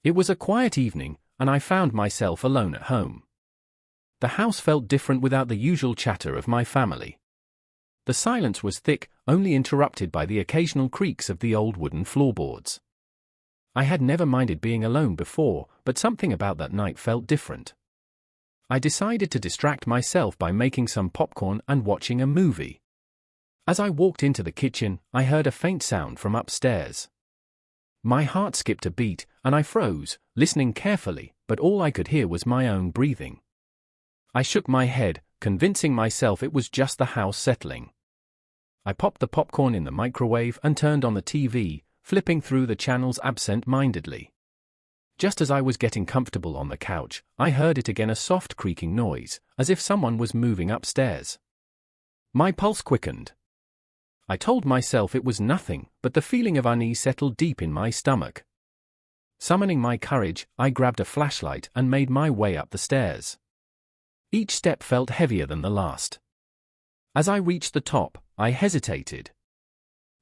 It was a quiet evening, and I found myself alone at home. The house felt different without the usual chatter of my family. The silence was thick, only interrupted by the occasional creaks of the old wooden floorboards. I had never minded being alone before, but something about that night felt different. I decided to distract myself by making some popcorn and watching a movie. As I walked into the kitchen, I heard a faint sound from upstairs. My heart skipped a beat, and I froze, listening carefully, but all I could hear was my own breathing. I shook my head, convincing myself it was just the house settling. I popped the popcorn in the microwave and turned on the TV, flipping through the channels absent-mindedly. Just as I was getting comfortable on the couch, I heard it again, a soft creaking noise, as if someone was moving upstairs. My pulse quickened. I told myself it was nothing, but the feeling of unease settled deep in my stomach. Summoning my courage, I grabbed a flashlight and made my way up the stairs. Each step felt heavier than the last. As I reached the top, I hesitated.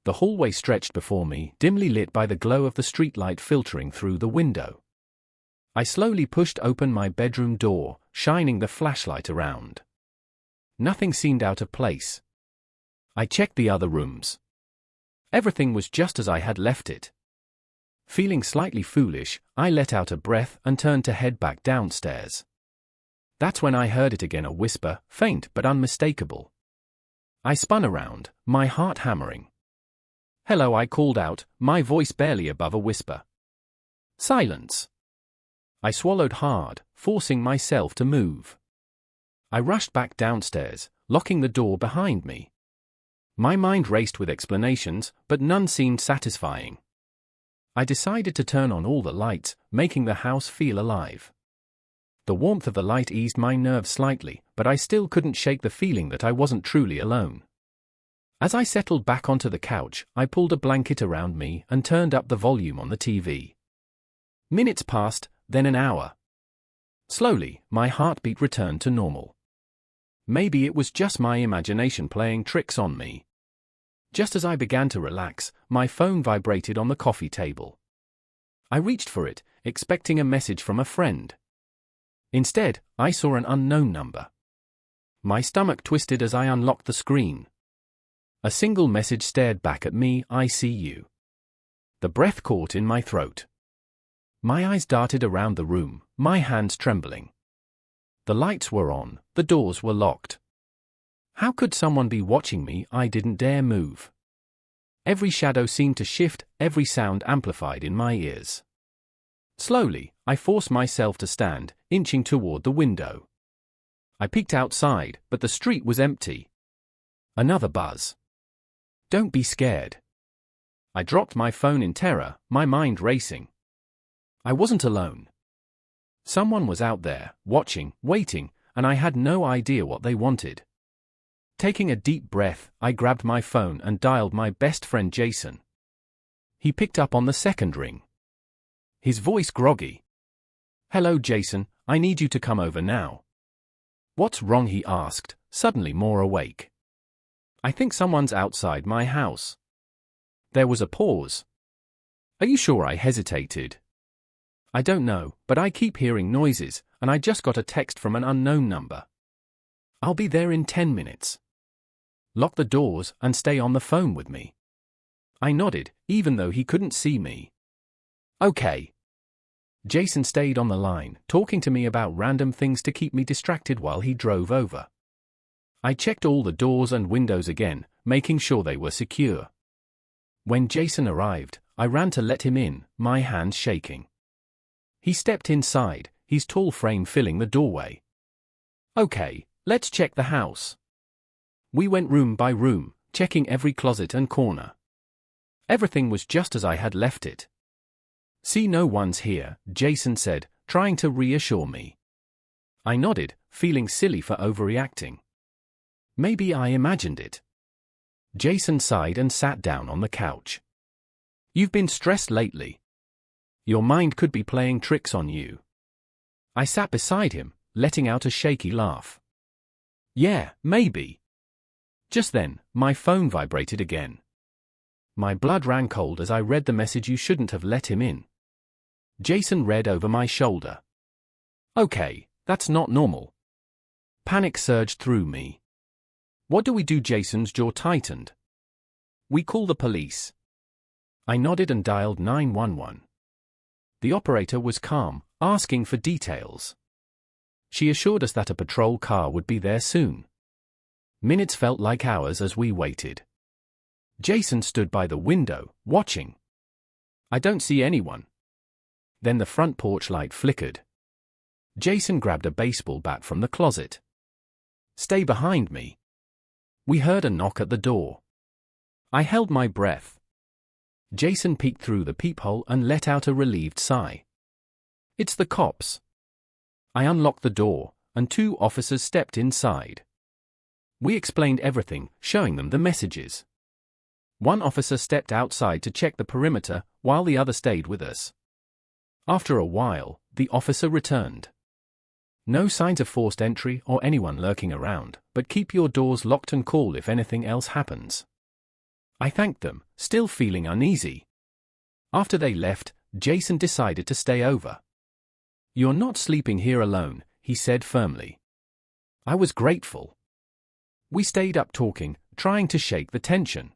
The hallway stretched before me, dimly lit by the glow of the streetlight filtering through the window. I slowly pushed open my bedroom door, shining the flashlight around. Nothing seemed out of place. I checked the other rooms. Everything was just as I had left it. Feeling slightly foolish, I let out a breath and turned to head back downstairs. That's when I heard it again, a whisper, faint but unmistakable. I spun around, my heart hammering. "Hello," I called out, my voice barely above a whisper. Silence. I swallowed hard, forcing myself to move. I rushed back downstairs, locking the door behind me. My mind raced with explanations, but none seemed satisfying. I decided to turn on all the lights, making the house feel alive. The warmth of the light eased my nerves slightly, but I still couldn't shake the feeling that I wasn't truly alone. As I settled back onto the couch, I pulled a blanket around me and turned up the volume on the TV. Minutes passed, then an hour. Slowly, my heartbeat returned to normal. Maybe it was just my imagination playing tricks on me. Just as I began to relax, my phone vibrated on the coffee table. I reached for it, expecting a message from a friend. Instead, I saw an unknown number. My stomach twisted as I unlocked the screen. A single message stared back at me, "I see you." The breath caught in my throat. My eyes darted around the room, my hands trembling. The lights were on, the doors were locked. How could someone be watching me? I didn't dare move. Every shadow seemed to shift, every sound amplified in my ears. Slowly, I forced myself to stand, inching toward the window. I peeked outside, but the street was empty. Another buzz. "Don't be scared." I dropped my phone in terror, my mind racing. I wasn't alone. Someone was out there, watching, waiting, and I had no idea what they wanted. Taking a deep breath, I grabbed my phone and dialed my best friend Jason. He picked up on the second ring. His voice groggy. "Hello Jason, I need you to come over now." "What's wrong?" he asked, suddenly more awake. "I think someone's outside my house." There was a pause. "Are you sure?" I hesitated. "I don't know, but I keep hearing noises, and I just got a text from an unknown number." "I'll be there in 10 minutes. Lock the doors and stay on the phone with me." I nodded, even though he couldn't see me. "Okay." Jason stayed on the line, talking to me about random things to keep me distracted while he drove over. I checked all the doors and windows again, making sure they were secure. When Jason arrived, I ran to let him in, my hands shaking. He stepped inside, his tall frame filling the doorway. "Okay, let's check the house." We went room by room, checking every closet and corner. Everything was just as I had left it. "See, no one's here," Jason said, trying to reassure me. I nodded, feeling silly for overreacting. Maybe I imagined it. Jason sighed and sat down on the couch. "You've been stressed lately. Your mind could be playing tricks on you." I sat beside him, letting out a shaky laugh. "Yeah, maybe." Just then, my phone vibrated again. My blood ran cold as I read the message. "You shouldn't have let him in." Jason read over my shoulder. Okay, that's not normal. Panic surged through me. What do we do? Jason's jaw tightened. We call the police. I nodded and dialed 911. The operator was calm, asking for details. She assured us that a patrol car would be there soon. Minutes felt like hours as we waited. Jason stood by the window, watching. I don't see anyone. Then the front porch light flickered. Jason grabbed a baseball bat from the closet. Stay behind me. We heard a knock at the door. I held my breath. Jason peeked through the peephole and let out a relieved sigh. It's the cops. I unlocked the door, and 2 officers stepped inside. We explained everything, showing them the messages. One officer stepped outside to check the perimeter, while the other stayed with us. After a while, the officer returned. No signs of forced entry or anyone lurking around, but keep your doors locked and call if anything else happens. I thanked them, still feeling uneasy. After they left, Jason decided to stay over. You're not sleeping here alone, he said firmly. I was grateful. We stayed up talking, trying to shake the tension.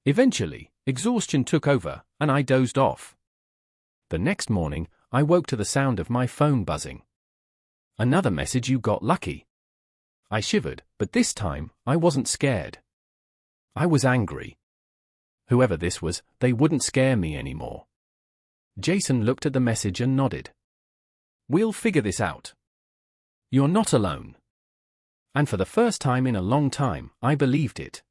Eventually, exhaustion took over, and I dozed off. The next morning, I woke to the sound of my phone buzzing. Another message. You got lucky. I shivered, but this time, I wasn't scared. I was angry. Whoever this was, they wouldn't scare me anymore. Jason looked at the message and nodded. We'll figure this out. You're not alone. And for the first time in a long time, I believed it.